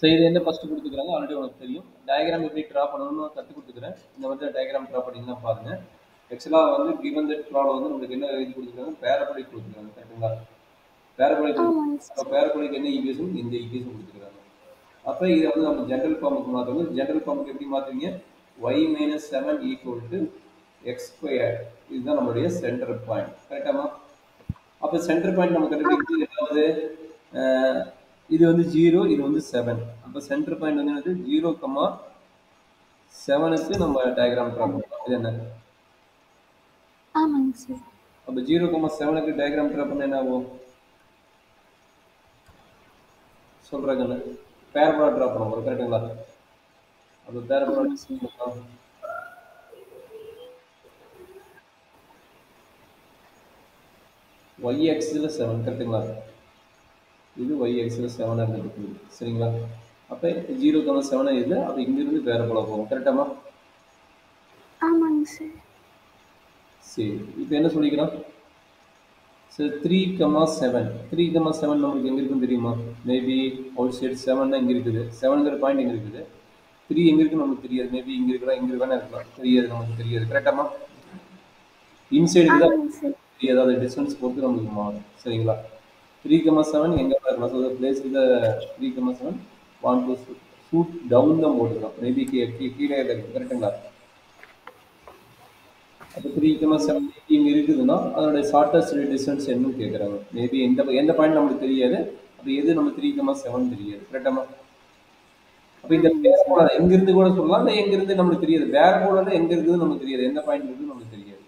So இது என்ன first கொடுத்துக்கிறாங்க ஆல்ரெடி உனக்கு தெரியும். டயக்ராம் எப்படி ட்ரா பண்ணணும்னு கற்றுக் கொடுத்துக்கிறேன். இந்த மாதிரி டயக்ராம் ட்ரா பண்ணிங்கன்னா பாருங்க. ஆக்சுவலாக வந்து கிவன் தட் ப்ராப்ளம் வந்து நம்மளுக்கு என்ன எழுதி கொடுத்துருக்காங்க, பேரபோலிக் கொடுத்துருக்காங்க. கரெக்டுங்களா? பேரபோலிக் அப்போ பேரபோலிக் என்ன ஈக்குவேஷன், இந்த ஈக்குவேஷன் கொடுத்துருக்காங்க. அப்போ இதை வந்து நம்ம ஜென்ரல் ஃபார்முக்கு மாற்றணும். ஜென்ரல் ஃபார்முக்கு எப்படி மாற்றுவீங்க? Y minus 7 equal to X square. இதுதான் நம்மளுடைய சென்டர் பாயிண்ட். கரெக்டாமா? அப்போ சென்டர் பாயிண்ட் நம்ம கண்டுபிடிக்கிறது எதாவது இது வந்து 0, இது வந்து 7. அப்போ சென்டர் பாயிண்ட் வந்து என்னது? 0,7க்கு நம்ம டயக்ராம் ட்ரா பண்ணலாம். இது என்ன? ஆமாங்க சார். அப்போ 0,7க்கு டயக்ராம் ட்ரா பண்ண என்ன ஆகும் சொல்றாங்க? பேரபோலா ட்ரா பண்ணுவோம். கரெக்டுங்களா? அப்போ பேரபோலா y axis 7. கரெக்டுங்களா? இது y axis 7 இருக்குது. சரிங்களா? அப்போ 0,7 இது. அப்போ இங்கிருந்து பேரபோலா போகும். கரெக்டாமா? ஆமாங்க சார். சரி, இப்போ என்ன சொல்லிக்கிறோம்? ஸோ 3,7 3,7 நம்மளுக்கு எங்கே இருக்குன்னு தெரியுமா? மேபி அவுட் சைடு 7 இங்கே இருக்குது. 7ங்கிற பாயிண்ட் எங்கே இருக்குது? 3 எங்கே இருக்குன்னு நமக்கு தெரியாது. மேபி இங்கே இருக்கலாம், இங்கே இருக்கலாம் இருக்கலாம், தெரியாது, நமக்கு தெரியாது. கரெக்டாமா? இன்சைடுக்கு தான் தெரியாது. அது டிஸ்டன்ஸ் பொறுத்து நம்மளுக்கு மாறும். சரிங்களா? 3,7 எங்கே இருக்கலாம்? ஸோ பிளேஸ் இந்த 3,7 வாண்ட் டு ஷூட் டவுன் தான் போட்டுக்கலாம். மேபி கீழே இருக்குது. கரெக்டுங்களா? அப்போ 3,7 இங்கே இருக்குதுன்னா அதோட ஷார்ட்டஸ்ட் டிஸ்டன்ஸ் என்னன்னு கேட்குறாங்க. மேபி எந்த பாயிண்ட் நமக்கு தெரியாது. அப்போ எது நம்ம 3,7 தெரியாது. கரெக்டாமா? அப்போ இந்த பேரபோலா எங்கிருந்து கூட சொல்லலாம், இல்லை எங்கிருந்து நம்மளுக்கு தெரியாது. பேரபோலா எங்கே இருக்குதுன்னு நமக்கு தெரியாது. எந்த பாயிண்ட் இருக்குதுன்னு நமக்கு தெரியாது.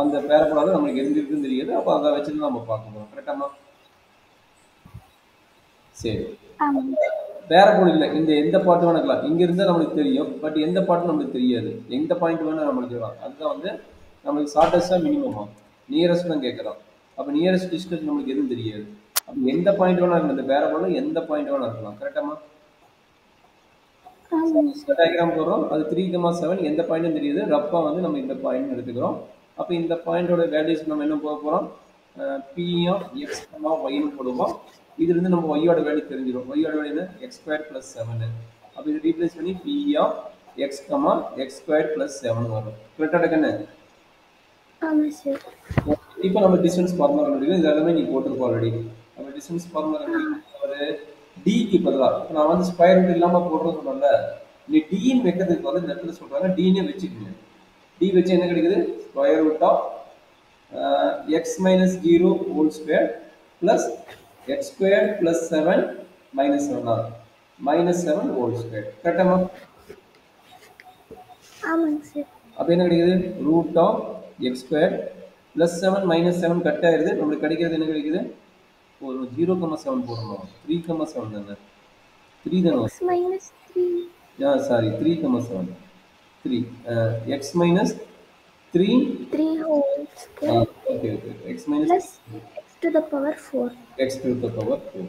அந்த பேரபோலா நம்மளுக்கு எங்க இருக்குன்னு தெரியாது. அப்போ அதை வச்சுட்டு நம்ம பார்க்கணும். கரெக்டாமா? சரி, பேரபோலிக்ல இந்த எந்த பாட்டு வேணா இருக்கலாம். இங்க இருந்தா நம்மளுக்கு தெரியும், பட் எந்த பாட்டு நம்மளுக்கு தெரியாது. எந்த பாயிண்ட் வேணா நம்மளுக்கு இருக்கலாம். அதுதான் வந்து நம்மளுக்கு ஷார்ட்டஸ்டா மினிமமா நியரஸ்ட் தான் கேட்கறோம். அப்ப நியரஸ்ட் டிஸ்டன்ஸ் நம்மளுக்கு எதுவும் தெரியாது. அப்ப எந்த பாயிண்ட் வேணா இருக்கலாம். இந்த பேரபோல எந்த பாயிண்ட் வேணா இருக்கலாம். கரெக்டாமா? டயக்ராம் போடுறோம். அது 3,7 எந்த பாயிண்ட்டும் தெரியுது. ரப்பா வந்து நம்ம இந்த பாயிண்ட் எடுத்துக்கிறோம். அப்ப இந்த பாயிண்டோட வேல்யூஸ் நம்ம என்ன போக போறோம்? P of x, y ன்னு போடுவோம். இதுல இருந்து நம்ம y ஓட வேல்யூ தெரிஞ்சிடும். y ஓட வேல்யூ என்ன? x square plus 7. அப்ப இது ரீப்ளேஸ் பண்ணி P of x, x square plus 7 வரும். கரெக்டா கண்ணு? ஆமா சார். இப்போ நம்ம டிஸ்டன்ஸ் ஃபார்முலா கண்டுபிடிக்கணும். இது எல்லாமே நீ போட்டுருப்போம் ஆல்ரெடி. நம்ம டிஸ்டன்ஸ் ஃபார்முலா கண்டுபிடிக்கிறது d க்கு பதிலா நான் வந்து ஸ்கொயர் ரூட் இல்லாம போடுறேன்னு சொன்னேன்ல, நீ d ன்னு வைக்கிறதுக்கு வந்து இந்த இடத்துல சொல்றாங்க d ன்னு வச்சுக்கோங்க. d வச்சு என்ன கிடைக்குது? Square root of x minus 0 whole square plus x square plus 7 minus 7 minus 7 whole square. கரெக்டாமா? ஆமாங்க சார். அப்போ என்ன கிடைக்குது? Root of x square plus 7 minus 7 cut ஆயிருது. நம்மளுக்கு கிடைக்கிறது என்ன கிடைக்குது? ஒரு 0,7 போடணும். 3,7 தானே? 3 தானே? x minus 3. Sorry, 3,7 3 x minus 3 whole square. Okay. x minus plus x to the power 4. x to the power 4.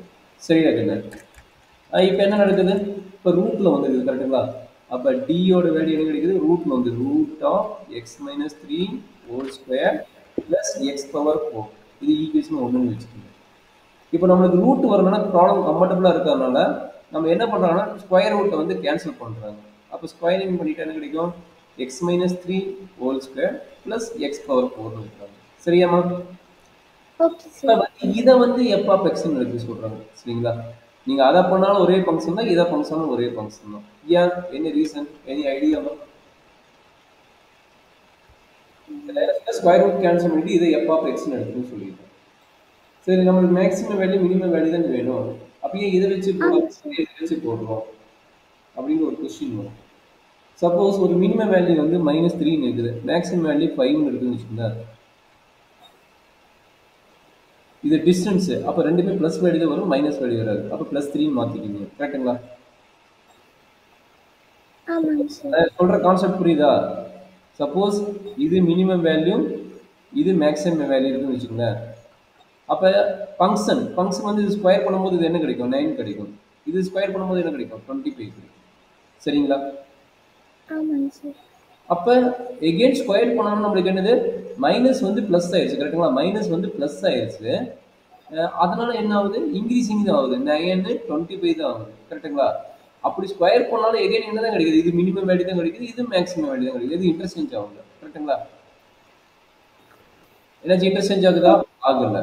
சரியா கண்ணு? இப்போ என்ன நடக்குது? இப்போ ரூட்ல வந்துருக்குது. கரெக்டுங்களா? அப்போ d ஓட வேல்யூ என்ன கிடைக்குது? ரூட்ல வந்து root of x minus 3 whole square plus x power 4. இது ஈக்குவேஷன் 1ன்னு வச்சுக்கோங்க. இப்போ நம்மளுக்கு ரூட் வரணும்னா ப்ராப்ளம் கம்ஃபர்டபுளா இருக்கிறதுனால நம்ம என்ன பண்றாங்கன்னா ஸ்கொயர் ரூட்டை வந்து கேன்சல் பண்றாங்க. அப்போ ஸ்கொயரிங் பண்ணிட்டு என்ன கிடைக்கும்? x minus 3 whole square plus x power 4 வைக்கிறாங்க. சரியாமா? Okay sir. இதை வந்து f of x ன்னு எடுத்து சொல்றாங்க. சரிங்களா? நீங்க அதை பண்ணாலும் ஒரே ஃபங்க்ஷன் தான், இதை ஃபங்க்ஷனும் ஒரே ஃபங்க்ஷன் தான். ஏன்? என்ன reason? Any idea? Square root cancel பண்ணிட்டு இதை f of x ன்னு எடுத்துன்னு சொல்லிட்டோம். சரி, நம்மளுக்கு மேக்ஸிமம் வேல்யூ மினிமம் வேல்யூ தான் வேணும். அப்பயே இதை வச்சு போடுறோம் அப்படின்னு ஒரு கொஸ்டின் வரும். சப்போஸ் ஒரு மினிமம் வேல்யூ வந்து -3 இருக்குது, மேக்ஸிமம் வேல்யூ 5 இருக்குன்னு வச்சுக்கோங்க. இது டிஸ்டன்ஸ். அப்போ ரெண்டுமே பிளஸ் வேல்யூ தான் வரும், மைனஸ் வேல்யூ வராது. அப்போ +3 மாத்திக்கிங்க. கரெக்டுங்களா? சொல்ற கான்செப்ட் புரியுதா? சப்போஸ் இது மினிமம் வேல்யூ, இது மேக்ஸிமம் வேல்யூ இருக்குன்னு வச்சுக்கோங்க. அப்போ ஃபங்க்ஷன் வந்து இது ஸ்கொயர் பண்ணும்போது இது என்ன கிடைக்கும்? 9 கிடைக்கும். இது ஸ்கொயர் பண்ணும்போது என்ன கிடைக்கும்? 25 கிடைக்கும். சரிங்களா? அப்போ எகெயின் ஸ்கொயர் பண்ணாலும் நம்மளுக்கு என்னது? மைனஸ் வந்து ப்ளஸ் ஆயிடுச்சு. கரெக்டுங்களா? மைனஸ் வந்து ப்ளஸ் ஆயிடுச்சு. அதனால என்ன ஆகுது? இன்க்ரீசிங் தான் ஆகுது. 9 25 தான் ஆகுது. கரெக்ட்டுங்களா? அப்படி ஸ்கொயர் பண்ணாலும் எகைன் என்ன தான் கிடைக்குது? இது மினிமம் வேல்யூ தான் கிடைக்குது. இது மேக்ஸிமம் வேல்யூ தான் கிடைக்குது. இது இன்டர்சேஞ்ச் ஆகுது. கரெக்ட்டுங்களா? ஏதாச்சும் இன்டர்சேஞ்ச் ஆகுதா? ஓகே. ஆகல.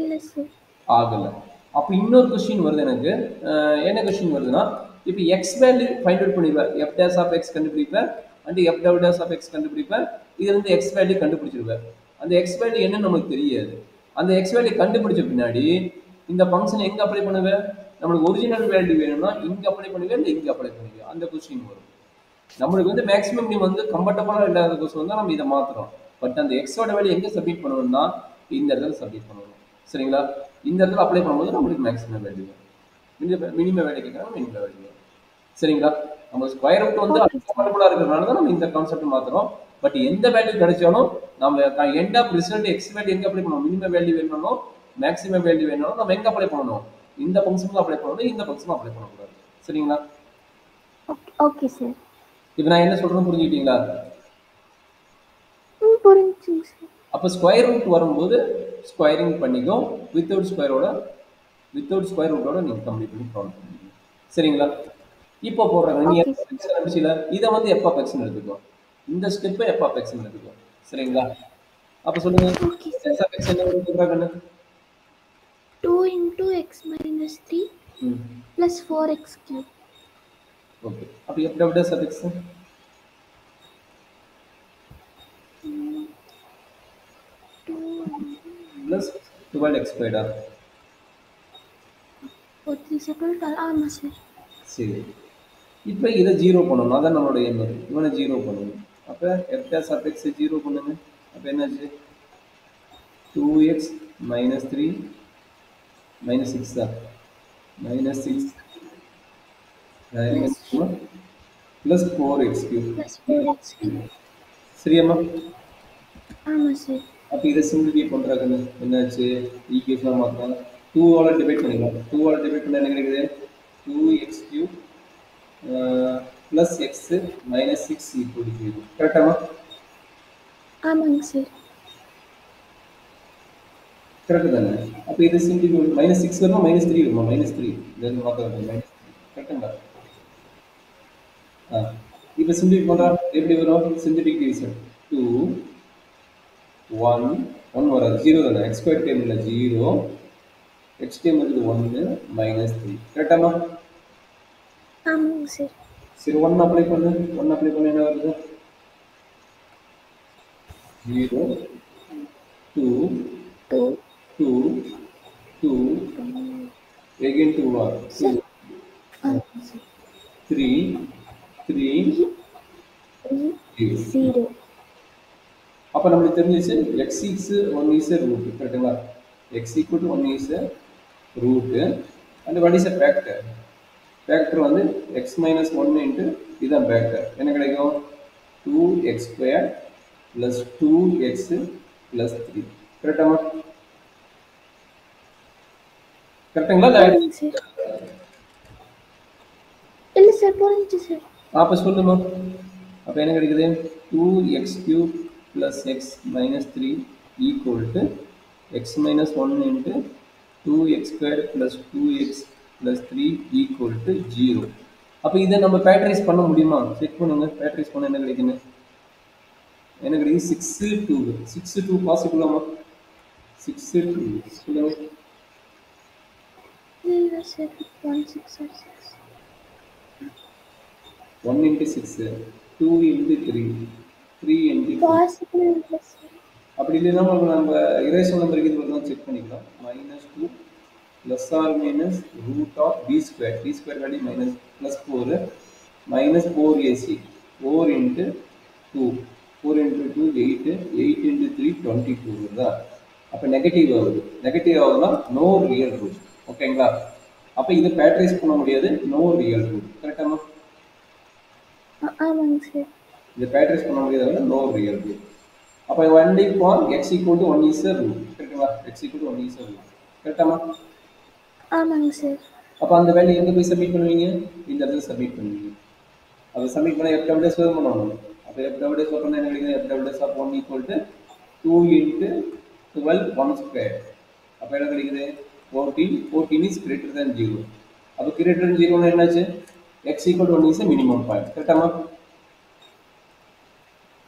இல்ல சார். ஆகல. அப்ப இன்னொரு கொஸ்டின் வருது எனக்கு. என்ன கொஸ்டின் வருதுன்னா, இப்ப எக்ஸ் வேல்யூ ஃபைண்ட் அவுட் பண்ணிருவேன். எஃப் டேஷ் ஆஃப் எக்ஸ் கண்டுபிடிப்பேன். And f double dash of x கண்டுபிடிப்பேன். இதுல இருந்து எக்ஸ் வேல்யூ கண்டுபிடிச்சிருவேன். அந்த எக்ஸ் வேல்யூ என்னன்னு நமக்கு தெரியாது. அந்த எக்ஸ் வேல்யூ கண்டுபிடிச்ச பின்னாடி இந்த ஃபங்க்ஷன் எங்க அப்ளை பண்ணுவேன்? நம்மளுக்கு ஒரிஜினல் வேல்யூ வேணும்னா இங்க அப்ளை பண்ணுவேன், இல்ல இங்க அப்ளை பண்ணுவேன். அந்த கொஸ்டின் வரும். நம்மளுக்கு வந்து மேக்ஸிமம் நீ வந்து கம்ஃபர்டபுளா இல்லாத கொஸ்டின் தான் நம்ம இதை மாத்துறோம். பட் அந்த எக்ஸோட வேல்யூ எங்க சப்மிட் பண்ணணும்னா இந்த இடத்துல சப்மிட் பண்ணணும். சரிங்களா? இந்த இடத்துல அப்ளை பண்ணும்போது நம்மளுக்கு மேக்ஸிமம் வேல்யூ வரும். மினிமம் வேல்யூ கேட்கறாங்க, மினிமம் வேல்யூ வரும். சரிங்களா? நம்ம ஸ்கொயர் ரூட் வந்து ஓகே சார். கம்ஃபர்டபுளா இருக்கிறதுனால தான் நம்ம இந்த கான்செப்ட் மாத்துறோம். பட் எந்த வேல்யூ கிடைச்சாலும் நம்ம end of result x value எங்க அப்ளை பண்ணணும்? மினிமம் வேல்யூ வேணும்னாலும் மேக்ஸிமம் வேல்யூ வேணும்னாலும் நம்ம எங்க அப்ளை பண்ணணும்? இந்த ஃபங்க்ஷனுக்கு அப்ளை பண்ணணும், இந்த ஃபங்க்ஷனுக்கு அப்ளை பண்ணக்கூடாது. சரிங்களா? Okay sir. இப்போ நான் என்ன சொல்றேன்னு புரிஞ்சுக்கிட்டீங்களா? புரிஞ்சுங்க சார். அப்போ ஸ்கொயர் ரூட் வரும்போது ஸ்கொயரிங் பண்ணிக்கோ. வித்தவுட் ஸ்கொயர் ரூட்டோட நீங்கள் கம்ப்ளீட் பண்ணி ப்ராப்ளம் பண்ணிக்கோ. சரிங்களா? இப்போ போடுறாங்க நீ ஓகே சார். எஃப் ஆரம்பிச்சில இதை வந்து எஃப் ஆஃப் எக்ஸ்னு எடுத்துக்கோ. இந்த ஸ்டெப்பை எஃப் ஆஃப் எக்ஸ்னு எடுத்துக்கோ. சரிங்களா? அப்போ சொல்லுங்க, okay sir. F of x என்ன வரும் சொல்றாங்க? 2 into x minus 3 plus 4x cube. ஓகே. அப்போ f double dash of x 2 plus 12x ஸ்கொயர்டா? ஒரு 3 செகண்ட் ஆமாம் சார். சரி. இப்போ இதை ஜீரோ பண்ணணும். அதான் நம்மளோட எண்ணம். இவனை ஜீரோ பண்ணணும். அப்போ f dash of x zero பண்ணுங்க. அப்போ என்னாச்சு? 2x minus 3 minus 6 தான். minus 6 plus 4x cube. Plus 4x cube. சரியாம்மா? ஆமாம் சார். அப்போ இதை சிம்பிளிஃபை பண்ணுறாங்க. என்னாச்சு? ஈக்குவேஷனாக மாற்றலாம். 2 ஆல் டிவைட் பண்ணிக்கலாம். 2 ஆல் டிவைட் பண்ணால் என்ன கிடைக்குது? 2x cube plus x minus 6 equal to 0. கரெக்டாமா? ஆமாங்க சார். கரெக்டு தானே? அப்போ இது சிம்பிள் மைனஸ் 6 வருமா மைனஸ் 3 வருமா? மைனஸ் 3 இதில் மாற்ற மைனஸ் 3. கரெக்டுங்களா? இப்போ சிம்பிள் பண்ணுறா எப்படி வரும்? சிம்பிளிஃபிக் டிவிஷன் 2 1 1 வராது, 0 தானே? எக்ஸ் ஸ்கொயர் டைமில் 0, எக்ஸ் டைம் வந்து 1 மைனஸ் 3. கரெக்டாமா? ஆமாங்க சார். சரி 1 அப்ளை பண்ணு. 1 அப்ளை பண்ண என்ன வருது? 0 2 2 2 2 again 2 or 2 ஆமாம் சார். 3 3 8. 0. அப்போ நம்மளுக்கு தெரிஞ்சிச்சு எக்ஸ் இஸ் 1 இஸ் ரூட். கரெக்டுங்களா? X equal to 1 is root and what is a factor? Factor வந்து எக்ஸ் மைனஸ் 1 இன்ட்டு இதுதான் ஃபேக்டர். என்ன கிடைக்கும்? 2x square plus 2x plus 3. கரெக்டாமா? கரெக்டுங்களா? ஆமாங்க சார். இல்லை சார், புரிஞ்சுச்சு சார். அப்போ சொல்லுமா? அப்போ என்ன கிடைக்குது? 2x cube plus x minus 3 equal to x minus 1 into 2x square plus 2x plus 3 equal to 0. அப்போ இதை நம்ம ஃபேக்டரைஸ் பண்ண முடியுமா? செக் பண்ணுங்க. ஃபேக்டரைஸ் பண்ண என்ன கிடைக்குன்னு? என்ன கிடைக்குது? 6 2 6 2 பாசிபிளாமா? 6 2 சொல்லுங்க. இல்லை sir, 1 6 or 6. 1 into 6 2 into 3 3 into 2. Possible இல்லை சார். அப்படி இல்லைன்னா நம்ம இரேஷனல் நம்பர் இது தான் செக் பண்ணிக்கலாம். -2 plus or minus root of b square. B square value minus plus 4 minus 4ac 4 into 2 4 into 2 8 8 into 3 22 வருதா? அப்போ நெகட்டிவ் ஆகுது. நெகட்டிவ் ஆகுதுன்னா நோ ரியல் ரூட். ஓகேங்களா? அப்போ இதை ஃபேக்டரைஸ் பண்ண முடியாது. No real root. கரெக்டாமா? ஆமாங்க சார். இதை ஃபேக்டரைஸ் பண்ண முடியாத நோ ரியல் ரூட். அப்போ only for X equal to 1 is root. கரெக்டுங்களா? X equal to 1 is root. கரெக்டாமா? ஆமாங்க சார். அப்போ அந்த வேல்யூ எங்கே போய் சப்மிட் பண்ணுவீங்க? இந்த இடத்துல சப்மிட் பண்ணுவீங்க. அதை சப்மிட் பண்ண எஃப் டபுள் டேஸ் பண்ணணும். அப்போ எஃப் டபுள் டேஸ் பண்ணால் என்ன கிடைக்குது? F double dash of 1 equal to 2 into 12 1 square. அப்போ என்ன கிடைக்குது 14 இஸ் கிரேட்டர் தேன் 0. அப்போ கிரேட்டர் தேன் 0 என்னாச்சு x equal to 1 is minimum point. கரெக்டாமா?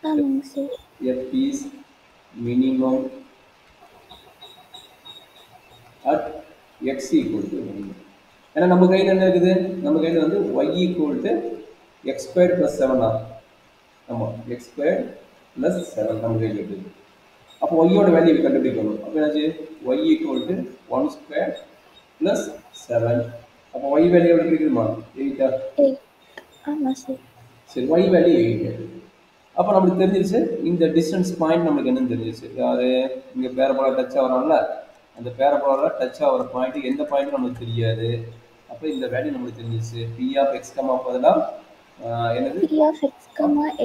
ஆமாங்க சார். f is minimum at x equal to 1. ஏன்னா நம்ம கையில் என்ன இருக்குது, நம்ம கையில் வந்து y equal to x square plus 7 ஆமாம் x square plus 7 நம்ம கையில் இருக்குது. அப்போ y-ஓட வேல்யூ கண்டுபிடிக்கணும். அப்போ என்னாச்சு y equal to 1 square plus 7. அப்போ y வேல்யூ எப்படி கிடைக்குதுமா 8. 8. ஆமாம் சார். சரி y வேல்யூ 8. அப்போ நம்மளுக்கு தெரிஞ்சிருச்சு இந்த டிஸ்டன்ஸ் பாயிண்ட் நம்மளுக்கு என்னன்னு தெரிஞ்சிருச்சு. யாரு இங்கே பேரபோலா டச் ஆகிறான்ல, அந்த பேரபோலா டச் ஆகிற பாயிண்ட் எந்த பாயிண்ட் நம்மளுக்கு தெரியாது. அப்போ இந்த வேல்யூ நம்மளுக்கு தெரிஞ்சிருச்சு. p of x, பதிலாக என்னது p of x,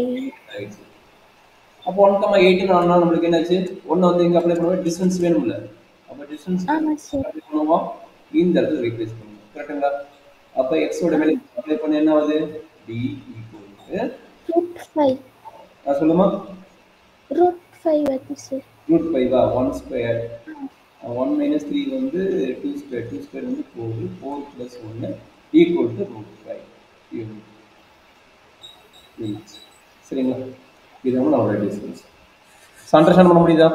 8 ஆயிடுச்சு. அப்போ 1,8 ஆனால் நம்மளுக்கு என்னாச்சு 1 வந்து இங்கே அப்ளை பண்ணுவோம், டிஸ்டன்ஸ் வேணும்ல. அப்போ டிஸ்டன்ஸ் அப்ளை பண்ணுவோம், இந்த இடத்துல ரீப்ளேஸ் பண்ணுவோம். கரெக்டுங்களா? அப்போ எக்ஸோட வேல்யூ அப்ளை பண்ண என்ன ஆகுது d equal to √5. சொல்லுமா √5 வருது சார். √5 1 ஸ்கொயர் 1 minus 3 வந்து 2 ஸ்கொயர், 2 ஸ்கொயர் வந்து 4, 4 plus 1 equal to √5 யூனிட்ஸ். சரிங்களா? இது வந்து நம்மளோட டிஸ்டன்ஸ். அண்டர்ஸ்டாண்ட் பண்ண முடியுதா?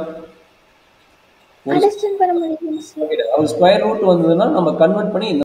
அண்டர்ஸ்டாண்ட் பண்ண முடியுது சார். ஸ்கொயர் ரூட் வந்ததுன்னா நம்ம கன்வெர்ட் பண்ணி